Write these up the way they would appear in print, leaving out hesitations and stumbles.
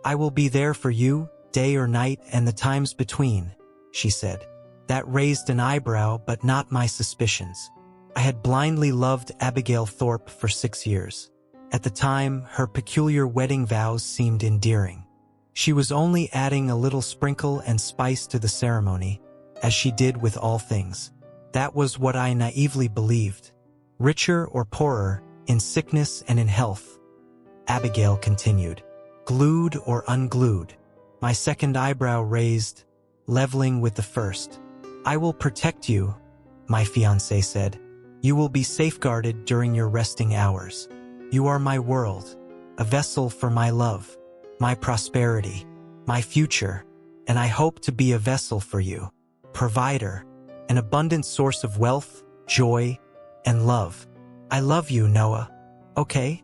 "I will be there for you, day or night and the times between," she said. That raised an eyebrow, but not my suspicions. I had blindly loved Abigail Thorpe for 6 years. At the time, her peculiar wedding vows seemed endearing. She was only adding a little sprinkle and spice to the ceremony, as she did with all things. That was what I naively believed. Richer or poorer, in sickness and in health. Abigail continued. Glued or unglued. My second eyebrow raised, leveling with the first. "I will protect you," my fiancé said. "You will be safeguarded during your resting hours. You are my world, a vessel for my love, my prosperity, my future, and I hope to be a vessel for you, provider, an abundant source of wealth, joy, and love. I love you, Noah. Okay?"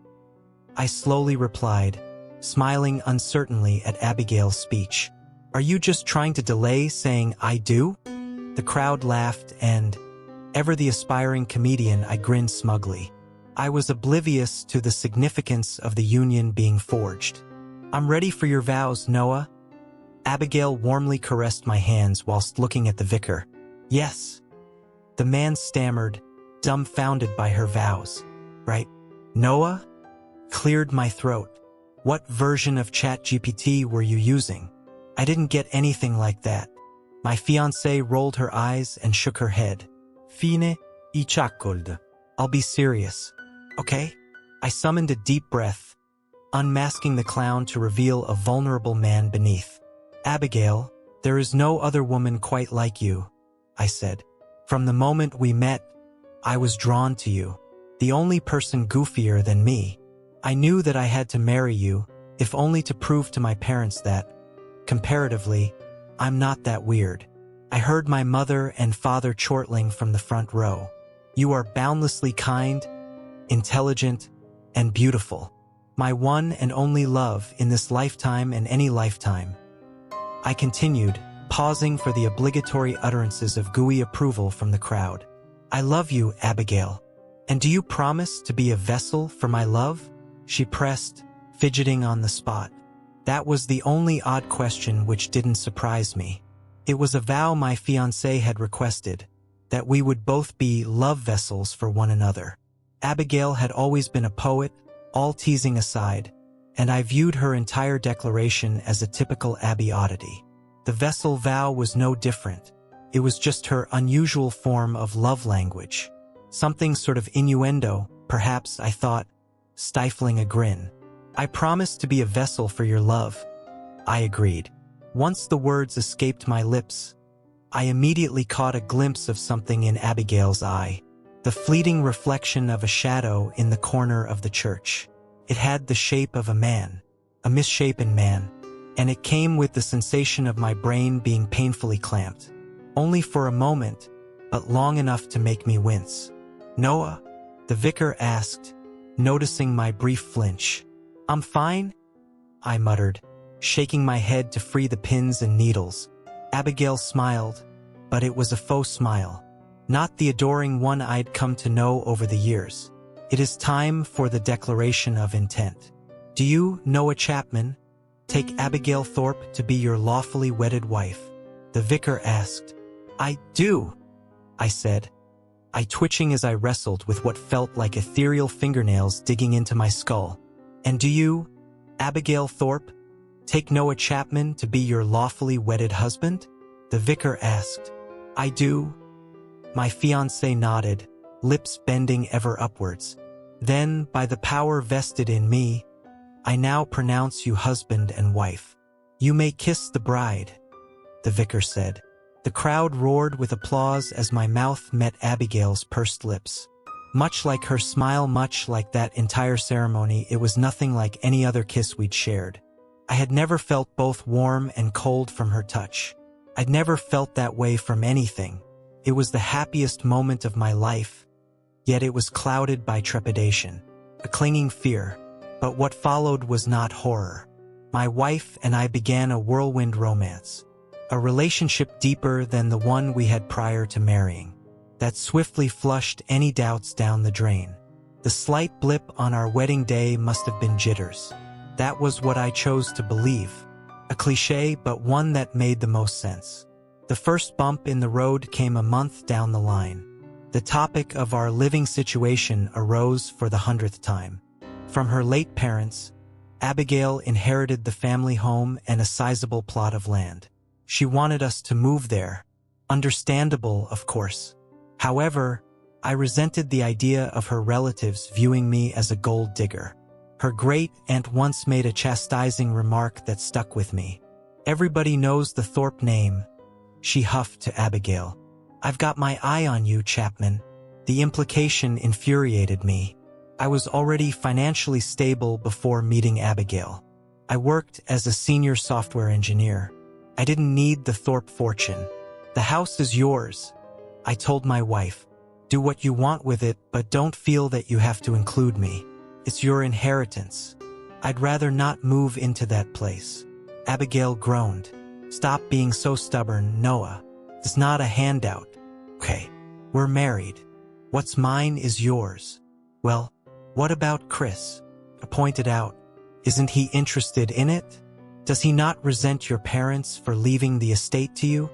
I slowly replied, smiling uncertainly at Abigail's speech. "Are you just trying to delay saying I do?" The crowd laughed and, ever the aspiring comedian, I grinned smugly. I was oblivious to the significance of the union being forged. "I'm ready for your vows, Noah." Abigail warmly caressed my hands whilst looking at the vicar. "Yes." The man stammered, dumbfounded by her vows. "Right, Noah?" Cleared my throat. "What version of ChatGPT were you using?" "I didn't get anything like that." My fiancée rolled her eyes and shook her head. "Fine, I chacold. I'll be serious. Okay?" I summoned a deep breath, unmasking the clown to reveal a vulnerable man beneath. "Abigail, there is no other woman quite like you," I said. "From the moment we met, I was drawn to you. The only person goofier than me. I knew that I had to marry you, if only to prove to my parents that, comparatively, I'm not that weird." I heard my mother and father chortling from the front row. "You are boundlessly kind, intelligent, and beautiful. My one and only love in this lifetime and any lifetime." I continued, pausing for the obligatory utterances of gooey approval from the crowd. "I love you, Abigail. And do you promise to be a vessel for my love?" She pressed, fidgeting on the spot. That was the only odd question which didn't surprise me. It was a vow my fiancé had requested, that we would both be love vessels for one another. Abigail had always been a poet, all teasing aside, and I viewed her entire declaration as a typical Abby oddity. The vessel vow was no different. It was just her unusual form of love language. Something sort of innuendo, perhaps, I thought, stifling a grin. "I promise to be a vessel for your love," I agreed. Once the words escaped my lips, I immediately caught a glimpse of something in Abigail's eye. The fleeting reflection of a shadow in the corner of the church. It had the shape of a man, a misshapen man, and it came with the sensation of my brain being painfully clamped. Only for a moment, but long enough to make me wince. "Noah?" the vicar asked, noticing my brief flinch. "I'm fine," I muttered, shaking my head to free the pins and needles. Abigail smiled, but it was a faux smile, not the adoring one I'd come to know over the years. "It is time for the declaration of intent. Do you, Noah Chapman, take Abigail Thorpe to be your lawfully wedded wife?" the vicar asked. "I do," I said, I twitching as I wrestled with what felt like ethereal fingernails digging into my skull. "And do you, Abigail Thorpe, take Noah Chapman to be your lawfully wedded husband?" the vicar asked. "I do." My fiancé nodded, lips bending ever upwards. "Then, by the power vested in me, I now pronounce you husband and wife. You may kiss the bride," the vicar said. The crowd roared with applause as my mouth met Abigail's pursed lips. Much like her smile, much like that entire ceremony, it was nothing like any other kiss we'd shared. I had never felt both warm and cold from her touch. I'd never felt that way from anything. It was the happiest moment of my life, yet it was clouded by trepidation, a clinging fear. But what followed was not horror. My wife and I began a whirlwind romance. A relationship deeper than the one we had prior to marrying, that swiftly flushed any doubts down the drain. The slight blip on our wedding day must have been jitters. That was what I chose to believe. A cliché, but one that made the most sense. The first bump in the road came a month down the line. The topic of our living situation arose for the 100th time. From her late parents, Abigail inherited the family home and a sizable plot of land. She wanted us to move there. Understandable, of course. However, I resented the idea of her relatives viewing me as a gold digger. Her great-aunt once made a chastising remark that stuck with me. "Everybody knows the Thorpe name," she huffed to Abigail. "I've got my eye on you, Chapman." The implication infuriated me. I was already financially stable before meeting Abigail. I worked as a senior software engineer. I didn't need the Thorpe fortune. "The house is yours," I told my wife. "Do what you want with it, but don't feel that you have to include me. It's your inheritance. I'd rather not move into that place." Abigail groaned. "Stop being so stubborn, Noah. It's not a handout. Okay, we're married. What's mine is yours." "Well, what about Chris?" I pointed out. "Isn't he interested in it? Does he not resent your parents for leaving the estate to you?"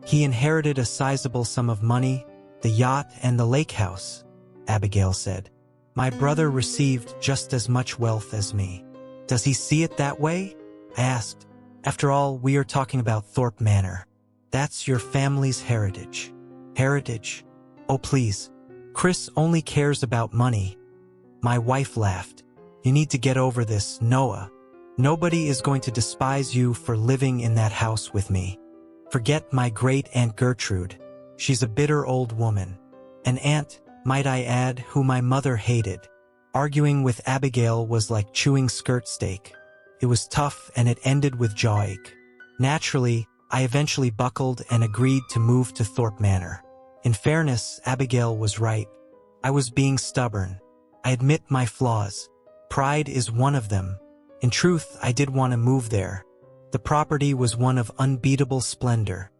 "He inherited a sizable sum of money, the yacht and the lake house," Abigail said. "My brother received just as much wealth as me." "Does he see it that way?" I asked. "After all, we are talking about Thorpe Manor. That's your family's heritage." "Heritage? Oh, please. Chris only cares about money." My wife laughed. "You need to get over this, Noah. Nobody is going to despise you for living in that house with me. Forget my great-aunt Gertrude. She's a bitter old woman. An aunt, might I add, who my mother hated. Arguing with Abigail was like chewing skirt steak. It was tough and it ended with jaw ache. Naturally, I eventually buckled and agreed to move to Thorpe Manor. In fairness, Abigail was right. I was being stubborn. I admit my flaws. Pride is one of them. In truth, I did want to move there. The property was one of unbeatable splendor,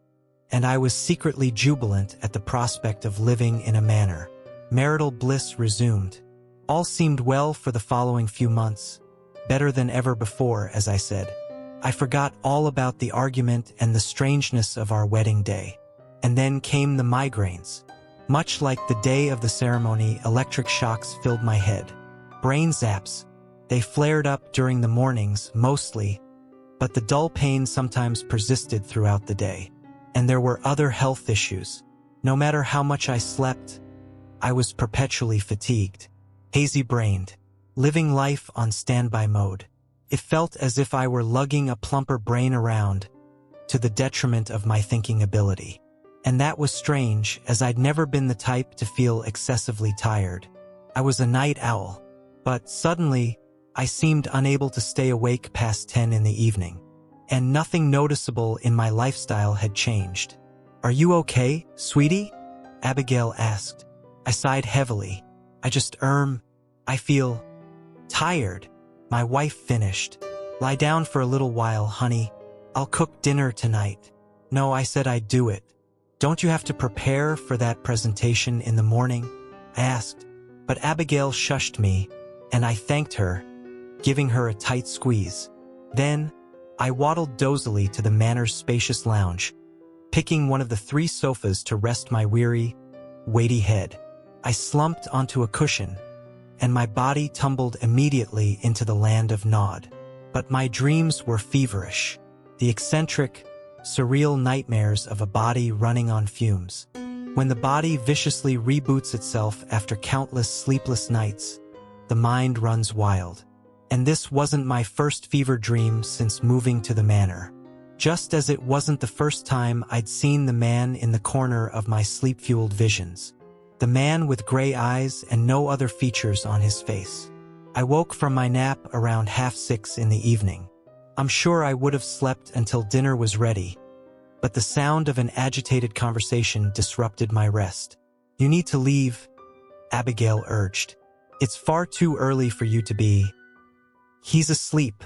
and I was secretly jubilant at the prospect of living in a manor. Marital bliss resumed. All seemed well for the following few months. Better than ever before, as I said. I forgot all about the argument and the strangeness of our wedding day. And then came the migraines. Much like the day of the ceremony, electric shocks filled my head. Brain zaps. They flared up during the mornings, mostly, but the dull pain sometimes persisted throughout the day. And there were other health issues. No matter how much I slept, I was perpetually fatigued, hazy-brained, living life on standby mode. It felt as if I were lugging a plumper brain around, to the detriment of my thinking ability. And that was strange, as I'd never been the type to feel excessively tired. I was a night owl, but suddenly, I seemed unable to stay awake past 10 in the evening. And nothing noticeable in my lifestyle had changed. "Are you okay, sweetie?" Abigail asked. I sighed heavily. I feel tired." My wife finished. "Lie down for a little while, honey. I'll cook dinner tonight." "No, I said I'd do it." "Don't you have to prepare for that presentation in the morning?" I asked. But Abigail shushed me, and I thanked her, giving her a tight squeeze. Then, I waddled dozily to the manor's spacious lounge, picking one of the 3 sofas to rest my weary, weighty head. I slumped onto a cushion, and my body tumbled immediately into the land of Nod. But my dreams were feverish, the eccentric, surreal nightmares of a body running on fumes. When the body viciously reboots itself after countless sleepless nights, the mind runs wild. And this wasn't my first fever dream since moving to the manor. Just as it wasn't the first time I'd seen the man in the corner of my sleep-fueled visions. The man with gray eyes and no other features on his face. I woke from my nap around 5:30 in the evening. I'm sure I would have slept until dinner was ready, but the sound of an agitated conversation disrupted my rest. "You need to leave," Abigail urged. "It's far too early for you to be." "He's asleep,"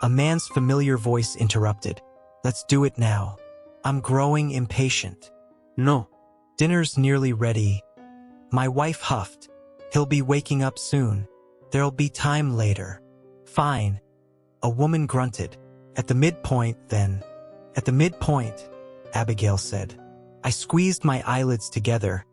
a man's familiar voice interrupted. "Let's do it now. I'm growing impatient." "No." "Dinner's nearly ready." My wife huffed. "He'll be waking up soon. There'll be time later." "Fine. A woman grunted. At the midpoint, then. At the midpoint, Abigail said. I squeezed my eyelids together,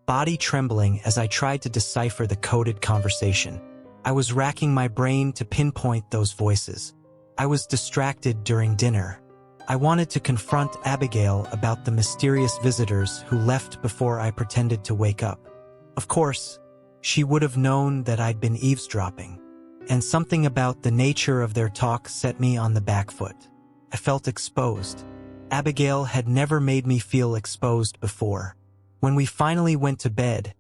body trembling as I tried to decipher the coded conversation. I was racking my brain to pinpoint those voices. I was distracted during dinner. I wanted to confront Abigail about the mysterious visitors who left before I pretended to wake up. Of course, she would have known that I'd been eavesdropping, and something about the nature of their talk set me on the back foot. I felt exposed. Abigail had never made me feel exposed before. When we finally went to bed,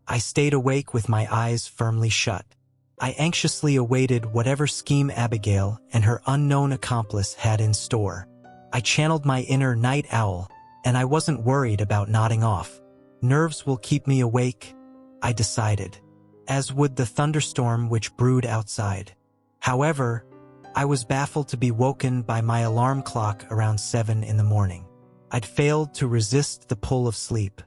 I stayed awake with my eyes firmly shut. I anxiously awaited whatever scheme Abigail and her unknown accomplice had in store. I channeled my inner night owl, and I wasn't worried about nodding off. Nerves will keep me awake, I decided, as would the thunderstorm which brewed outside. However, I was baffled to be woken by my alarm clock around 7 in the morning. I'd failed to resist the pull of sleep,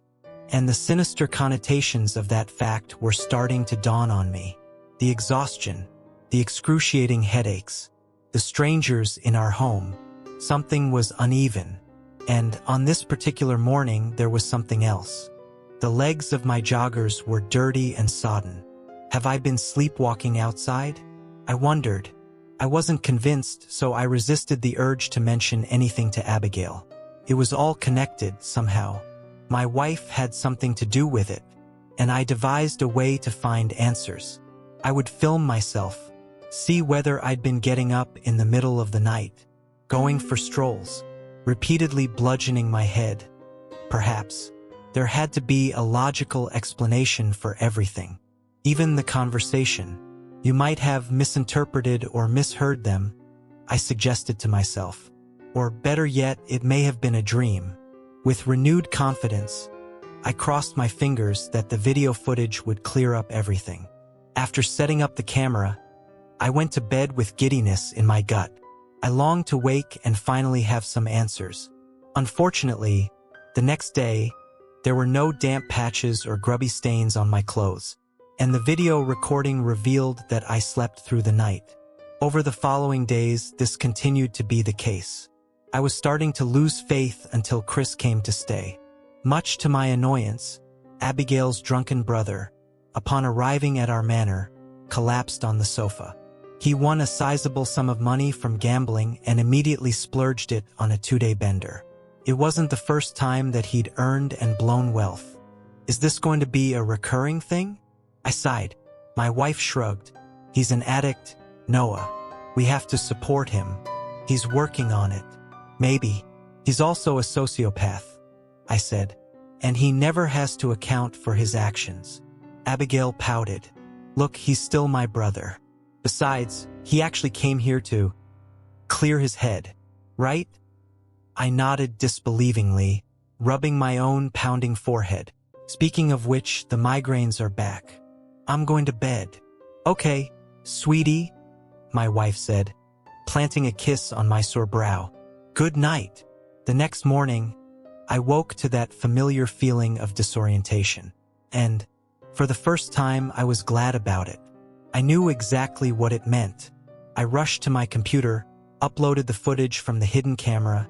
and the sinister connotations of that fact were starting to dawn on me. The exhaustion, the excruciating headaches, the strangers in our home. Something was uneven, and on this particular morning there was something else. The legs of my joggers were dirty and sodden. Have I been sleepwalking outside? I wondered. I wasn't convinced, so I resisted the urge to mention anything to Abigail. It was all connected, somehow. My wife had something to do with it, and I devised a way to find answers. I would film myself, see whether I'd been getting up in the middle of the night, going for strolls, repeatedly bludgeoning my head. Perhaps there had to be a logical explanation for everything. Even the conversation. You might have misinterpreted or misheard them, I suggested to myself. Or better yet, it may have been a dream. With renewed confidence, I crossed my fingers that the video footage would clear up everything. After setting up the camera, I went to bed with giddiness in my gut. I longed to wake and finally have some answers. Unfortunately, the next day, there were no damp patches or grubby stains on my clothes, and the video recording revealed that I slept through the night. Over the following days, this continued to be the case. I was starting to lose faith until Chris came to stay. Much to my annoyance, Abigail's drunken brother, upon arriving at our manor, collapsed on the sofa. He won a sizable sum of money from gambling and immediately splurged it on a 2-day bender. It wasn't the first time that he'd earned and blown wealth. Is this going to be a recurring thing? I sighed. My wife shrugged. He's an addict, Noah. We have to support him. He's working on it. Maybe. He's also a sociopath, I said, and he never has to account for his actions. Abigail pouted. Look, he's still my brother. Besides, he actually came here to clear his head, right? I nodded disbelievingly, rubbing my own pounding forehead. Speaking of which, the migraines are back. I'm going to bed. Okay, sweetie, my wife said, planting a kiss on my sore brow. Good night. The next morning, I woke to that familiar feeling of disorientation, and for the first time, I was glad about it. I knew exactly what it meant. I rushed to my computer, uploaded the footage from the hidden camera,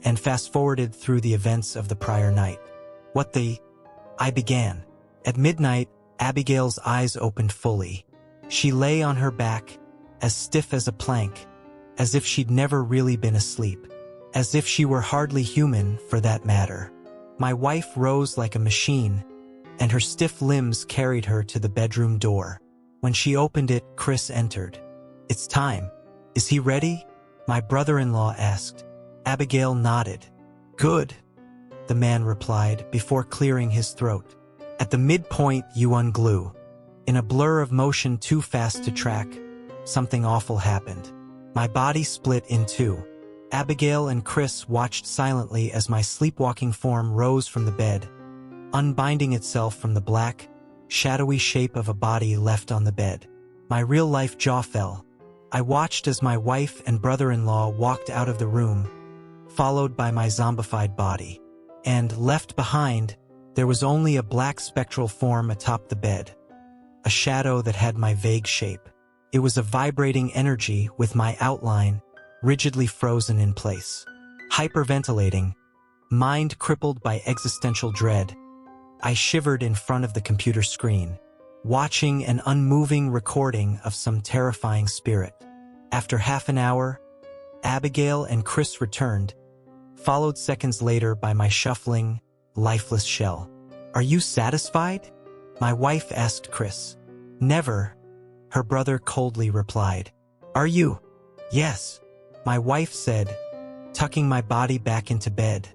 and fast-forwarded through the events of the prior night. I began. At midnight, Abigail's eyes opened fully. She lay on her back, as stiff as a plank, as if she'd never really been asleep, as if she were hardly human, for that matter. My wife rose like a machine, and her stiff limbs carried her to the bedroom door. When she opened it, Chris entered. It's time. Is he ready? My brother-in-law asked. Abigail nodded. Good, the man replied before clearing his throat. At the midpoint, you unglue. In a blur of motion too fast to track, something awful happened. My body split in two. Abigail and Chris watched silently as my sleepwalking form rose from the bed, unbinding itself from the black, shadowy shape of a body left on the bed. My real-life jaw fell. I watched as my wife and brother-in-law walked out of the room, followed by my zombified body. And left behind, there was only a black spectral form atop the bed, a shadow that had my vague shape. It was a vibrating energy with my outline rigidly frozen in place. Hyperventilating, mind crippled by existential dread, I shivered in front of the computer screen, watching an unmoving recording of some terrifying spirit. After half an hour, Abigail and Chris returned, followed seconds later by my shuffling, lifeless shell. "Are you satisfied?" my wife asked Chris. "Never," her brother coldly replied. "Are you?" "Yes," my wife said, tucking my body back into bed.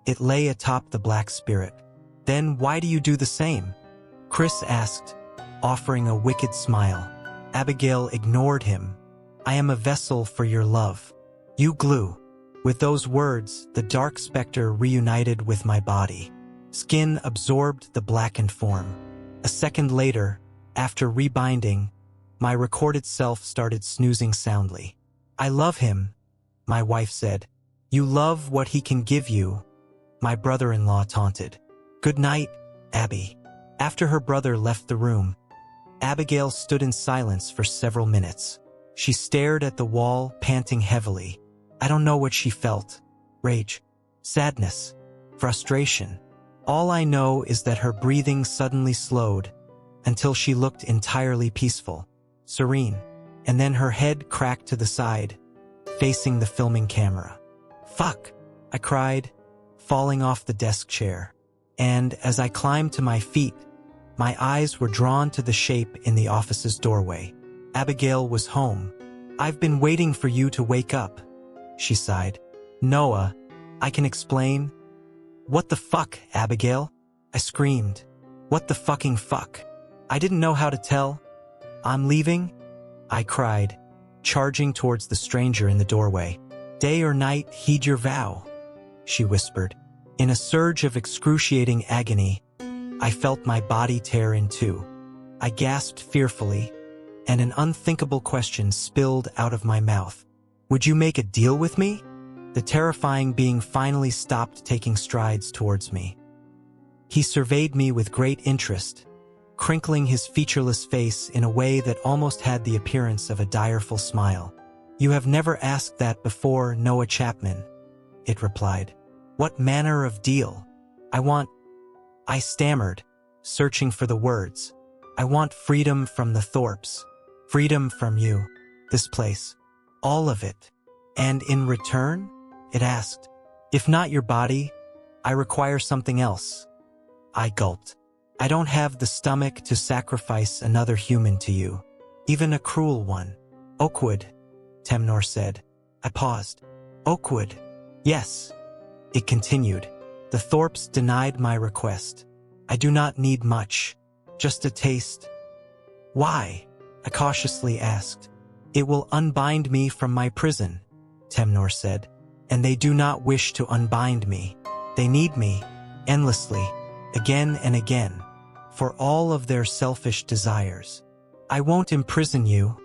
It lay atop the black spirit. "Then why do you do the same?" Chris asked, offering a wicked smile. Abigail ignored him. "I am a vessel for your love. You glue." With those words, the dark specter reunited with my body. Skin absorbed the blackened form. A second later, after rebinding, my recorded self started snoozing soundly. "I love him," my wife said. "You love what he can give you," my brother-in-law taunted. "Good night, Abby." After her brother left the room, Abigail stood in silence for several minutes. She stared at the wall, panting heavily. I don't know what she felt. Rage, sadness, frustration. All I know is that her breathing suddenly slowed until she looked entirely peaceful, serene, and then her head cracked to the side, facing the filming camera. "Fuck!" I cried, falling off the desk chair. And as I climbed to my feet, my eyes were drawn to the shape in the office's doorway. Abigail was home. "I've been waiting for you to wake up," she sighed. "Noah, I can explain." "What the fuck, Abigail?" I screamed. "What the fucking fuck?" I didn't know how to tell. "I'm leaving," I cried, charging towards the stranger in the doorway. "Day or night, heed your vow," she whispered. In a surge of excruciating agony, I felt my body tear in two. I gasped fearfully, and an unthinkable question spilled out of my mouth. "Would you make a deal with me?" The terrifying being finally stopped taking strides towards me. He surveyed me with great interest, crinkling his featureless face in a way that almost had the appearance of a direful smile. "You have never asked that before, Noah Chapman," it replied. "What manner of deal?" I stammered, searching for the words. "I want freedom from the Thorpes, freedom from you, this place, all of it." "And in return?" it asked. "If not your body, I require something else." I gulped. "I don't have the stomach to sacrifice another human to you, even a cruel one." "Oakwood," Temnor said. I paused. "Oakwood." "Yes," it continued. "The Thorpes denied my request. I do not need much, just a taste." "Why?" I cautiously asked. "It will unbind me from my prison," Temnor said. "And they do not wish to unbind me. They need me, endlessly, again and again, for all of their selfish desires." "I won't imprison you,"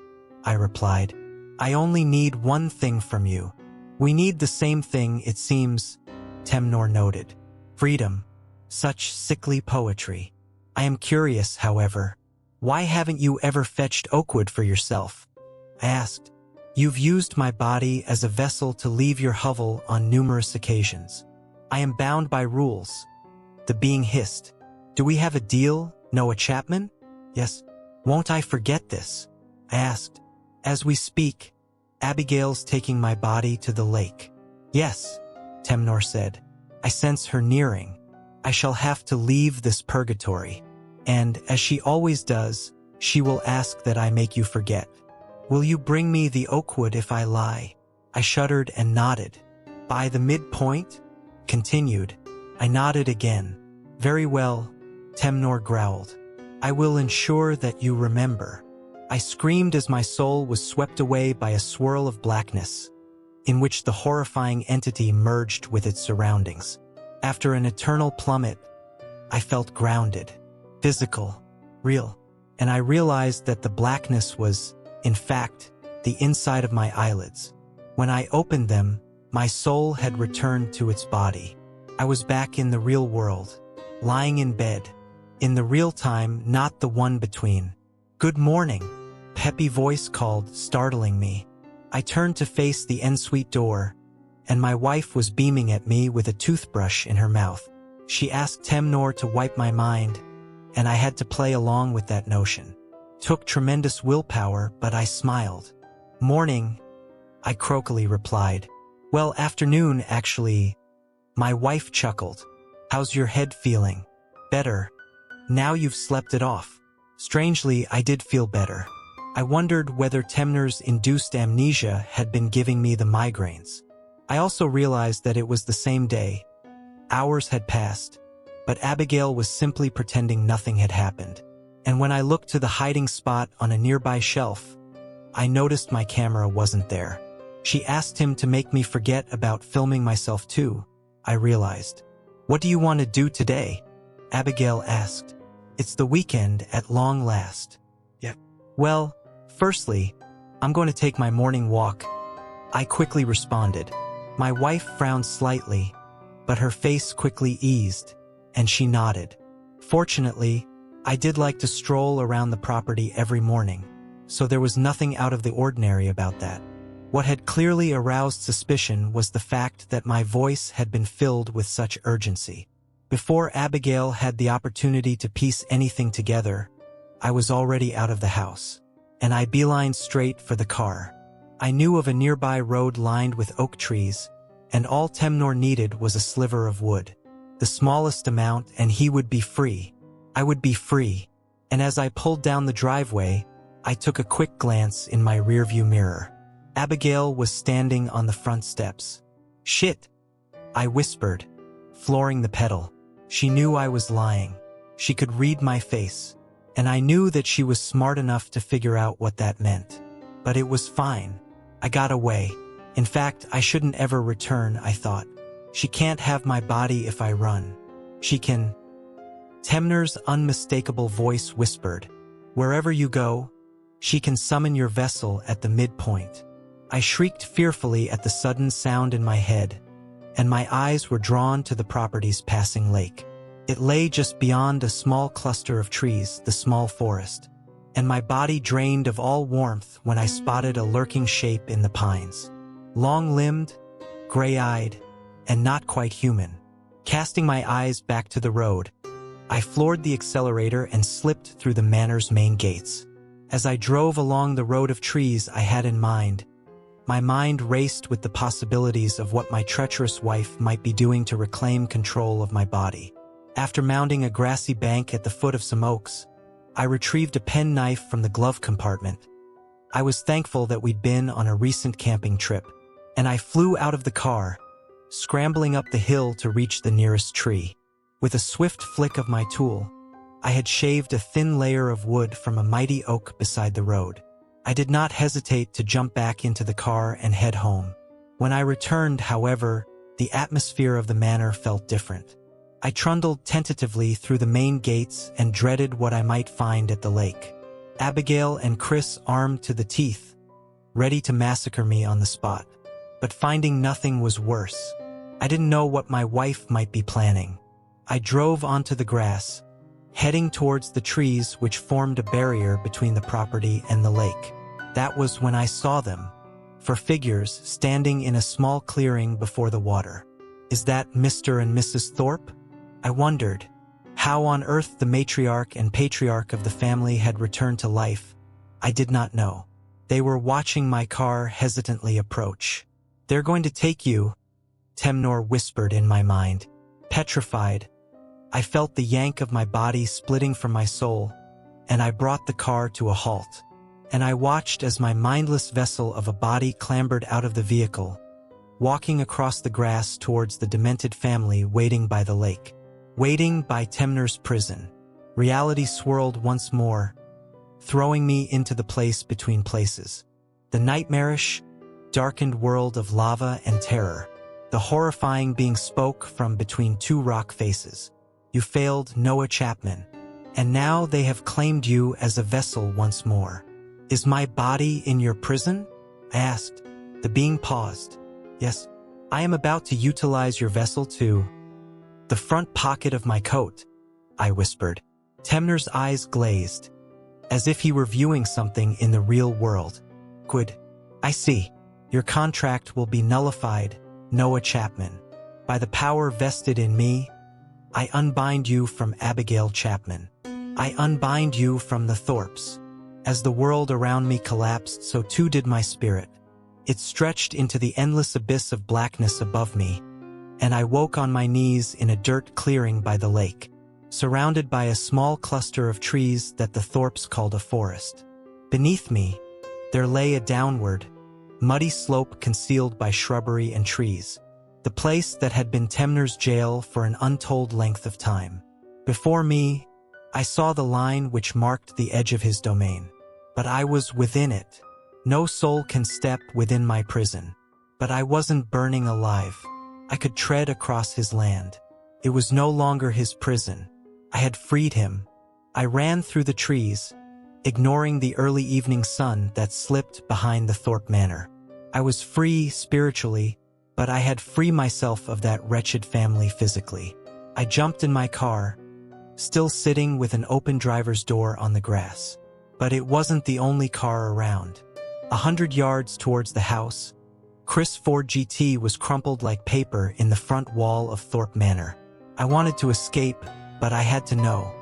I replied. "I only need one thing from you." "We need the same thing, it seems," Temnor noted. "Freedom." Such sickly poetry. "I am curious, however. Why haven't you ever fetched Oakwood for yourself?" I asked. "You've used my body as a vessel to leave your hovel on numerous occasions. I am bound by rules." The being hissed. "Do we have a deal, Noah Chapman?" "Yes." "Won't I forget this?" I asked. "As we speak, Abigail's taking my body to the lake." "Yes," Temnor said. "I sense her nearing. I shall have to leave this purgatory. And, as she always does, she will ask that I make you forget. Will you bring me the Oakwood if I lie?" I shuddered and nodded. "By the midpoint?" Continued. I nodded again. "Very well," Temnor growled. "I will ensure that you remember." I screamed as my soul was swept away by a swirl of blackness, in which the horrifying entity merged with its surroundings. After an eternal plummet, I felt grounded, physical, real, and I realized that the blackness was, in fact, the inside of my eyelids. When I opened them, my soul had returned to its body. I was back in the real world, lying in bed, in the real time, not the one between. "Good morning, peppy voice called, startling me. I turned to face the ensuite door, and my wife was beaming at me with a toothbrush in her mouth. She asked Temnor to wipe my mind, and I had to play along with that notion. Took tremendous willpower, but I smiled. Morning, I croakily replied. Well, afternoon, actually. My wife chuckled. How's your head feeling? Better. Now you've slept it off. Strangely, I did feel better. I wondered whether Temnor's induced amnesia had been giving me the migraines. I also realized that it was the same day. Hours had passed, but Abigail was simply pretending nothing had happened. And when I looked to the hiding spot on a nearby shelf, I noticed my camera wasn't there. She asked him to make me forget about filming myself too, I realized. What do you want to do today? Abigail asked. It's the weekend at long last. Yeah. Well, firstly, I'm going to take my morning walk. I quickly responded. My wife frowned slightly, but her face quickly eased, and she nodded. Fortunately, I did like to stroll around the property every morning, so there was nothing out of the ordinary about that. What had clearly aroused suspicion was the fact that my voice had been filled with such urgency. Before Abigail had the opportunity to piece anything together, I was already out of the house, and I beelined straight for the car. I knew of a nearby road lined with oak trees, and all Temnor needed was a sliver of wood. The smallest amount, and he would be free. I would be free. And as I pulled down the driveway, I took a quick glance in my rearview mirror. Abigail was standing on the front steps. Shit, I whispered, flooring the pedal. She knew I was lying. She could read my face, and I knew that she was smart enough to figure out what that meant. But it was fine. I got away. In fact, I shouldn't ever return, I thought. She can't have my body if I run. She can. Temnor's unmistakable voice whispered, wherever you go, she can summon your vessel at the midpoint. I shrieked fearfully at the sudden sound in my head, and my eyes were drawn to the property's passing lake. It lay just beyond a small cluster of trees, the small forest, and my body drained of all warmth when I spotted a lurking shape in the pines. Long-limbed, gray-eyed, and not quite human. Casting my eyes back to the road, I floored the accelerator and slipped through the manor's main gates. As I drove along the road of trees I had in mind, my mind raced with the possibilities of what my treacherous wife might be doing to reclaim control of my body. After mounting a grassy bank at the foot of some oaks, I retrieved a penknife from the glove compartment. I was thankful that we'd been on a recent camping trip, and I flew out of the car, scrambling up the hill to reach the nearest tree. With a swift flick of my tool, I had shaved a thin layer of wood from a mighty oak beside the road. I did not hesitate to jump back into the car and head home. When I returned, however, the atmosphere of the manor felt different. I trundled tentatively through the main gates and dreaded what I might find at the lake. Abigail and Chris armed to the teeth, ready to massacre me on the spot. But finding nothing was worse. I didn't know what my wife might be planning. I drove onto the grass, heading towards the trees which formed a barrier between the property and the lake. That was when I saw them, for figures standing in a small clearing before the water. Is that Mr. and Mrs. Thorpe? I wondered. How on earth the matriarch and patriarch of the family had returned to life, I did not know. They were watching my car hesitantly approach. They're going to take you, Temnor whispered in my mind. Petrified, I felt the yank of my body splitting from my soul, and I brought the car to a halt. And I watched as my mindless vessel of a body clambered out of the vehicle, walking across the grass towards the demented family waiting by the lake. Waiting by Temnor's prison. Reality swirled once more, throwing me into the place between places. The nightmarish, darkened world of lava and terror. The horrifying being spoke from between two rock faces. You failed, Noah Chapman, and now they have claimed you as a vessel once more. Is my body in your prison? I asked. The being paused. Yes, I am about to utilize your vessel to the front pocket of my coat, I whispered. Temnor's eyes glazed. as if he were viewing something in the real world. Good. I see. Your contract will be nullified, Noah Chapman. By the power vested in me, I unbind you from Abigail Chapman. I unbind you from the Thorpes. As the world around me collapsed, so too did my spirit. It stretched into the endless abyss of blackness above me, and I woke on my knees in a dirt clearing by the lake, surrounded by a small cluster of trees that the Thorpes called a forest. Beneath me, there lay a downward, muddy slope concealed by shrubbery and trees, the place that had been Temner's jail for an untold length of time. Before me, I saw the line which marked the edge of his domain, but I was within it. No soul can step within my prison, but I wasn't burning alive. I could tread across his land. It was no longer his prison. I had freed him. I ran through the trees, ignoring the early evening sun that slipped behind the Thorpe Manor. I was free spiritually, but I had freed myself of that wretched family physically. I jumped in my car, still sitting with an open driver's door on the grass. But it wasn't the only car around. 100 yards towards the house, Chris' Ford GT was crumpled like paper in the front wall of Thorpe Manor. I wanted to escape, but I had to know,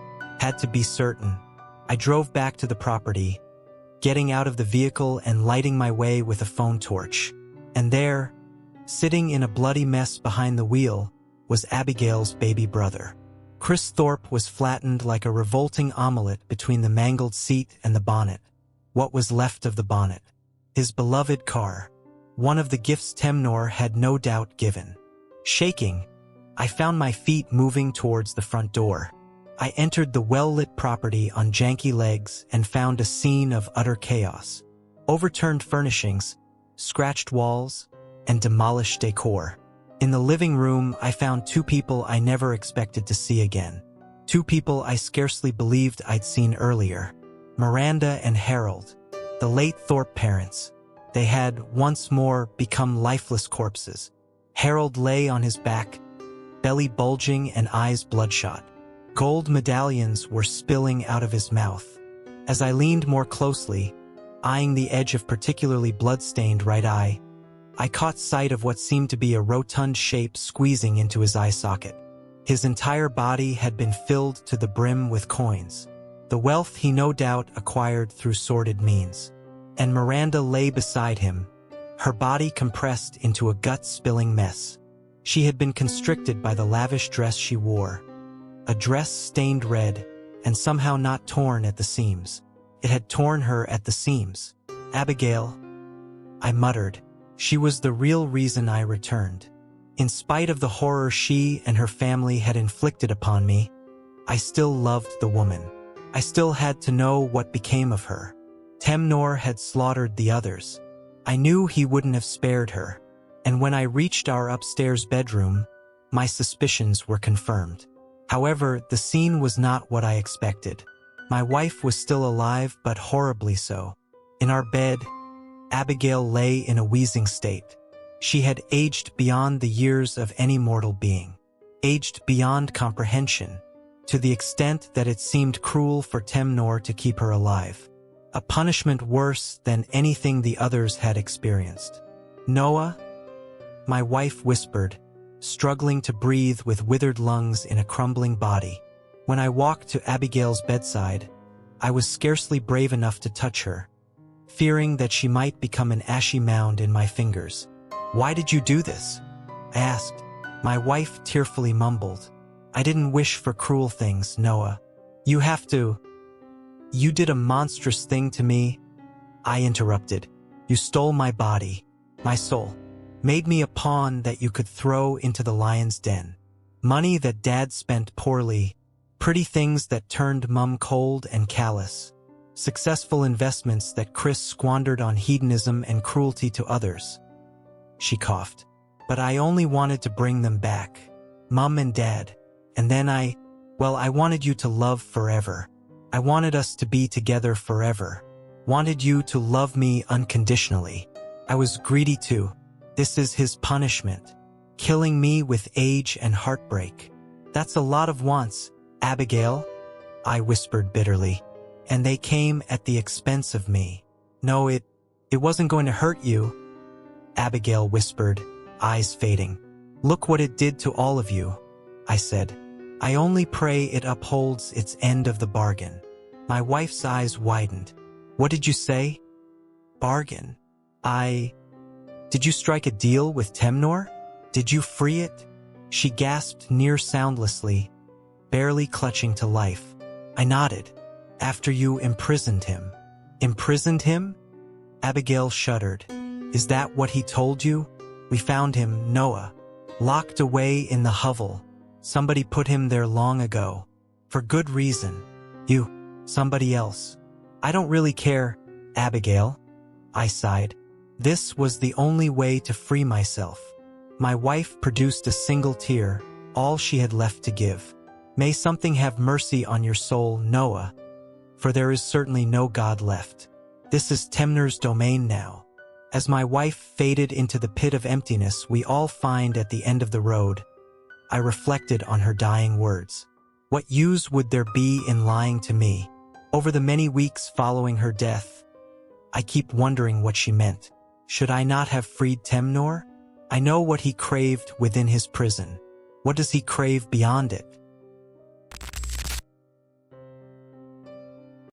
had to be certain. I drove back to the property, getting out of the vehicle and lighting my way with a phone torch. And there, sitting in a bloody mess behind the wheel, was Abigail's baby brother. Chris Thorpe was flattened like a revolting omelet between the mangled seat and the bonnet. What was left of the bonnet? His beloved car, one of the gifts Temnor had no doubt given. Shaking, I found my feet moving towards the front door. I entered the well-lit property on janky legs and found a scene of utter chaos. Overturned furnishings, scratched walls, and demolished decor. In the living room, I found two people I never expected to see again. Two people I scarcely believed I'd seen earlier. Miranda and Harold, the late Thorpe parents. They had, once more, become lifeless corpses. Harold lay on his back, belly bulging and eyes bloodshot. Gold medallions were spilling out of his mouth. As I leaned more closely, eyeing the edge of particularly blood-stained right eye, I caught sight of what seemed to be a rotund shape squeezing into his eye socket. His entire body had been filled to the brim with coins, the wealth he no doubt acquired through sordid means. And Miranda lay beside him, her body compressed into a gut-spilling mess. She had been constricted by the lavish dress she wore, a dress stained red and somehow not torn at the seams. It had torn her at the seams. Abigail, I muttered. She was the real reason I returned. In spite of the horror she and her family had inflicted upon me, I still loved the woman. I still had to know what became of her. Temnor had slaughtered the others. I knew he wouldn't have spared her, and when I reached our upstairs bedroom, my suspicions were confirmed. However, the scene was not what I expected. My wife was still alive, but horribly so. In our bed, Abigail lay in a wheezing state. She had aged beyond the years of any mortal being, aged beyond comprehension, to the extent that it seemed cruel for Temnor to keep her alive. A punishment worse than anything the others had experienced. Noah, my wife whispered, struggling to breathe with withered lungs in a crumbling body. When I walked to Abigail's bedside, I was scarcely brave enough to touch her, fearing that she might become an ashy mound in my fingers. Why did you do this? I asked. My wife tearfully mumbled. I didn't wish for cruel things, Noah. You have to. You did a monstrous thing to me. I interrupted. You stole my body, my soul, made me a pawn that you could throw into the lion's den. Money that Dad spent poorly, pretty things that turned Mum cold and callous, successful investments that Chris squandered on hedonism and cruelty to others. She coughed. But I only wanted to bring them back, Mum and Dad. And then I wanted you to love forever. I wanted us to be together forever. Wanted you to love me unconditionally. I was greedy too. This is his punishment. Killing me with age and heartbreak. That's a lot of wants, Abigail, I whispered bitterly. And they came at the expense of me. No, it wasn't going to hurt you, Abigail whispered, eyes fading. Look what it did to all of you, I said. I only pray it upholds its end of the bargain. My wife's eyes widened. What did you say? Bargain. Did you strike a deal with Temnor? Did you free it? She gasped near soundlessly, barely clutching to life. I nodded. After you imprisoned him. Imprisoned him? Abigail shuddered. Is that what he told you? We found him, Noah, locked away in the hovel. Somebody put him there long ago. For good reason. You, somebody else. I don't really care, Abigail. I sighed. This was the only way to free myself. My wife produced a single tear, all she had left to give. May something have mercy on your soul, Noah, for there is certainly no God left. This is Temnor's domain now. As my wife faded into the pit of emptiness we all find at the end of the road, I reflected on her dying words. What use would there be in lying to me? Over the many weeks following her death, I keep wondering what she meant. Should I not have freed Temnor? I know what he craved within his prison. What does he crave beyond it?